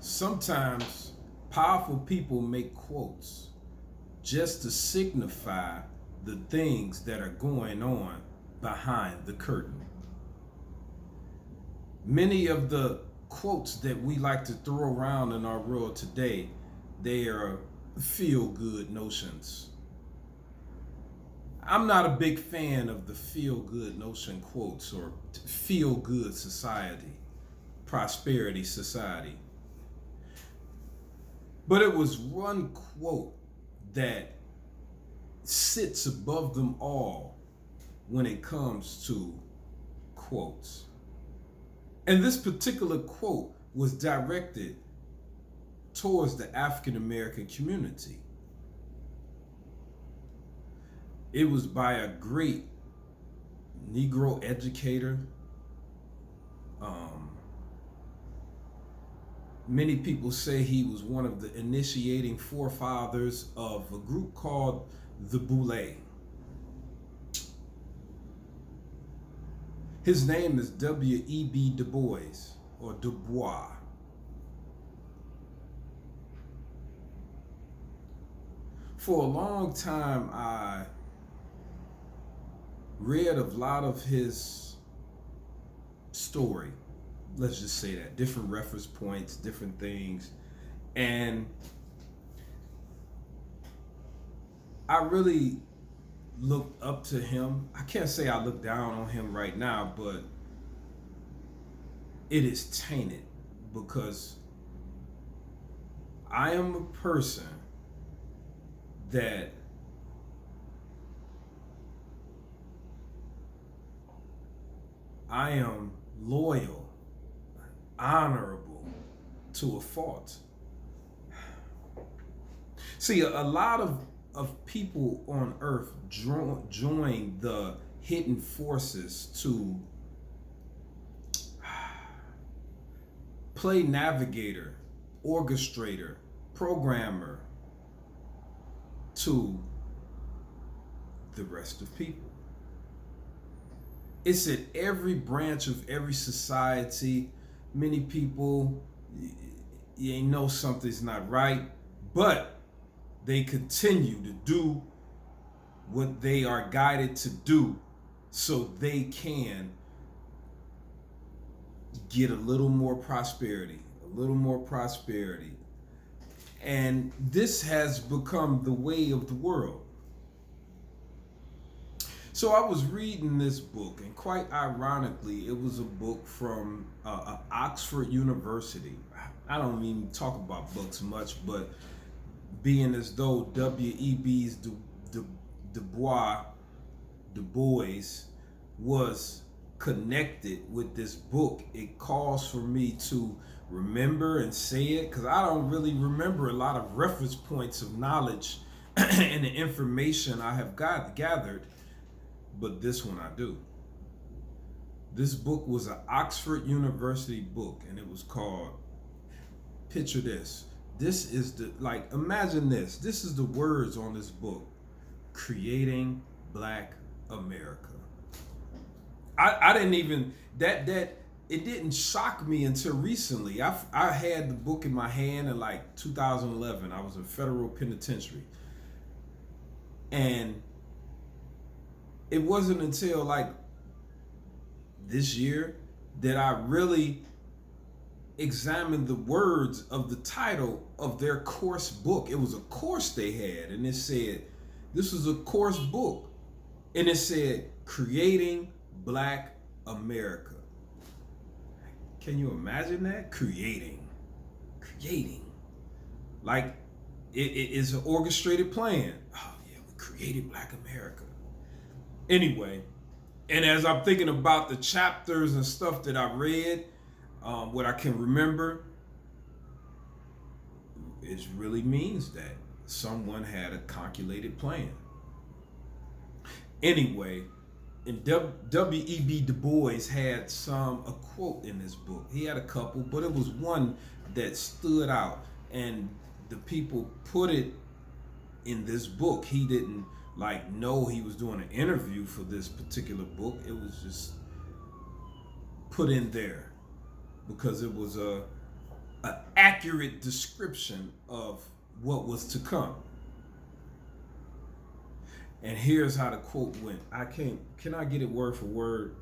Sometimes powerful people make quotes just to signify the things that are going on behind the curtain. Many of the quotes that we like to throw around in our world today, they are feel-good notions. I'm not a big fan of the feel-good notion quotes or feel-good society, prosperity society. But it was one quote that sits above them all when it comes to quotes. And this particular quote was directed towards the African American community. It was by a great Negro educator. Many people say he was one of the initiating forefathers of a group called DuBois. His name is W.E.B. Du Bois, or DuBois. For a long time, I read a lot of his story. Let's just say that. Different reference points, different things. And I really looked up to him. I can't say I look down on him right now, but it is tainted because I am a person that I am loyal, honorable to a fault. See, a lot of people on earth join the hidden forces to play navigator, orchestrator, programmer to the rest of people. It's in every branch of every society. Many people, you know something's not right, but they continue to do what they are guided to do so they can get a little more prosperity, And this has become the way of the world. So I was reading this book, and quite ironically, it was a book from Oxford University. I don't even talk about books much, but being as though W.E.B.'s Du Bois was connected with this book, it calls for me to remember and say it, because I don't really remember a lot of reference points of knowledge and the information I have gathered, but this one I do. This book was an Oxford University book, and it was called, picture this. This is imagine this. This is the words on this book: Creating Black America. I didn't even, it didn't shock me until recently. I had the book in my hand in 2011. I was in federal penitentiary. And it wasn't until this year that I really examined the words of the title of their course book. It was a course they had, and it said, this was a course book, and it said, Creating Black America. Can you imagine that? Creating. Like it is an orchestrated plan. Oh yeah, we created Black America. Anyway, and as I'm thinking about the chapters and stuff that I read, what I can remember, it really means that someone had a calculated plan. Anyway, and W.E.B. Du Bois had a quote in this book. He had a couple, but it was one that stood out, and the people put it in this book. He didn't know he was doing an interview for this particular book. It was just put in there because it was a accurate description of what was to come. And here's how the quote went. Can I get it word for word?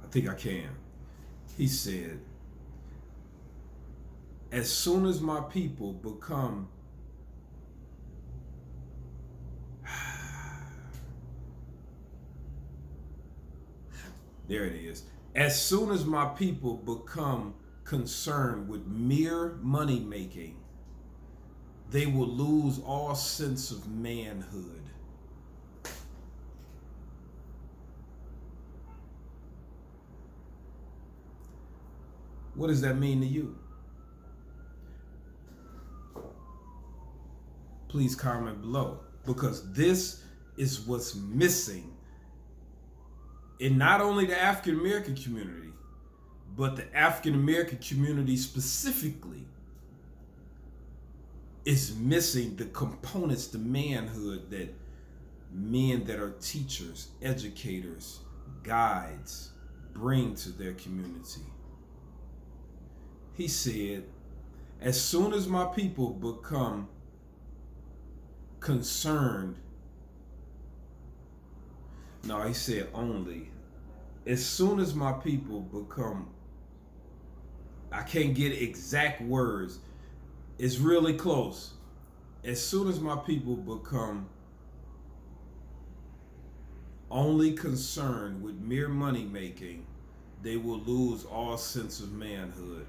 I think I can. He said, as soon as my people become there it is. As soon as my people become concerned with mere money making, they will lose all sense of manhood. What does that mean to you? Please comment below, because this is what's missing in not only the African American community, but the African American community specifically is missing the components to manhood that men that are teachers, educators, guides bring to their community. He said, as soon as my people become concerned, no, he said only. As soon as my people become, I can't get exact words, it's really close. As soon as my people become only concerned with mere money making, they will lose all sense of manhood.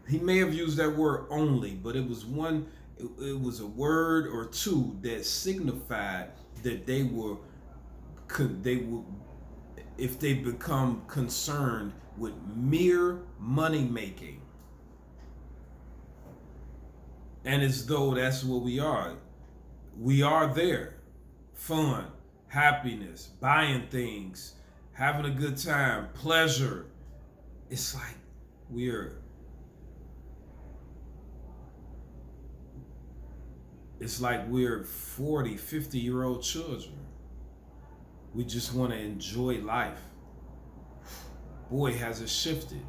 He may have used that word only, but it was a word or two that signified that they will, if they become concerned with mere money making. And as though that's what we are. We are there. Fun, happiness, buying things, having a good time, pleasure. It's like we're 40, 50-year-old children. We just want to enjoy life. Boy, has it shifted.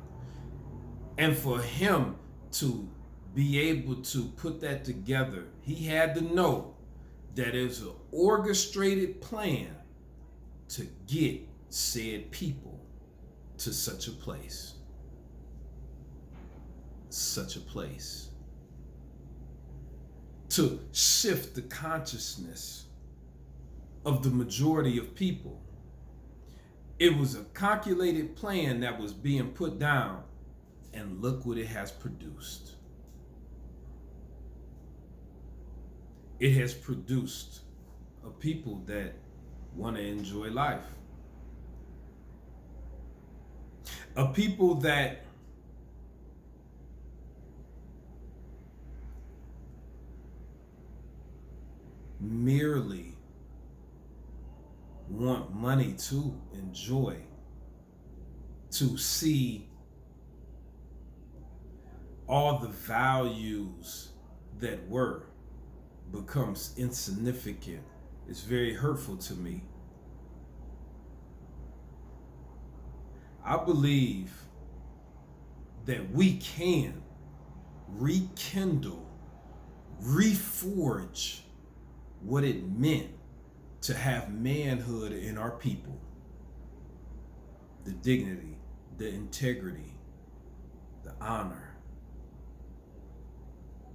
And for him to be able to put that together, he had to know that it's an orchestrated plan to get said people to such a place. Such a place. To shift the consciousness of the majority of people. It was a calculated plan that was being put down, and look what it has produced. It has produced a people that want to enjoy life. A people that merely want money to enjoy, to see all the values that were becomes insignificant. It's very hurtful to me. I believe that we can rekindle, reforge what it meant to have manhood in our people. The dignity, the integrity, the honor,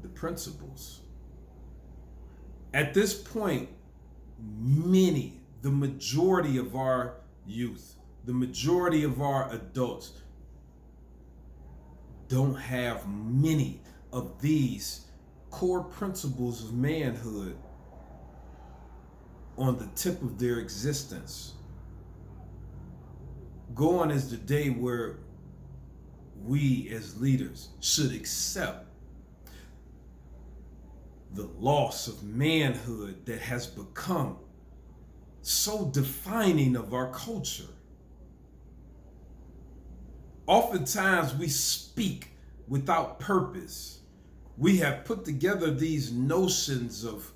the principles. At this point, the majority of our youth, the majority of our adults don't have many of these core principles of manhood on the tip of their existence. Gone is the day where we as leaders should accept the loss of manhood that has become so defining of our culture. Oftentimes we speak without purpose. We have put together these notions of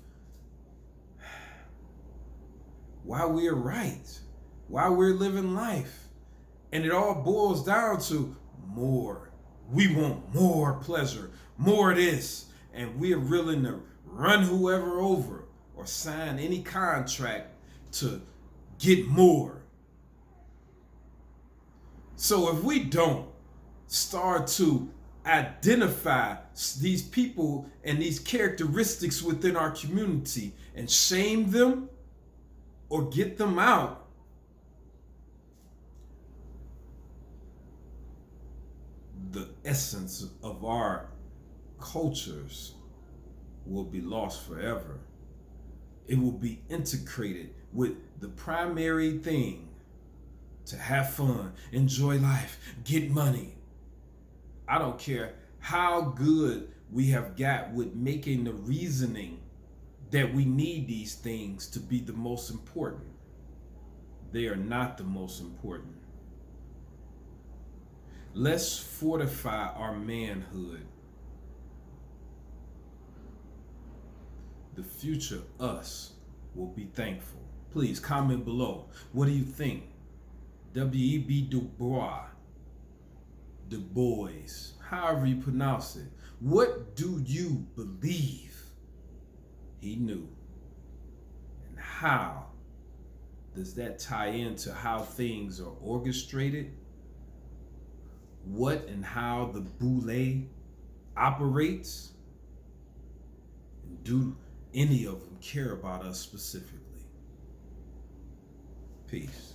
why we're right, why we're living life. And it all boils down to more, We want more pleasure, more of this, and we're willing to run whoever over or sign any contract to get more. So if we don't start to identify these people and these characteristics within our community and shame them or get them out, the essence of our cultures will be lost forever. It will be integrated with the primary thing: to have fun, enjoy life, get money. I don't care how good we have got with making the reasoning that we need these things to be the most important. They are not the most important. Let's fortify our manhood. The future us will be thankful. Please comment below. What do you think? W.E.B. DuBois. DuBois. However you pronounce it. What do you believe he knew? And how does that tie into how things are orchestrated? What and how the boule operates? And do any of them care about us specifically? Peace.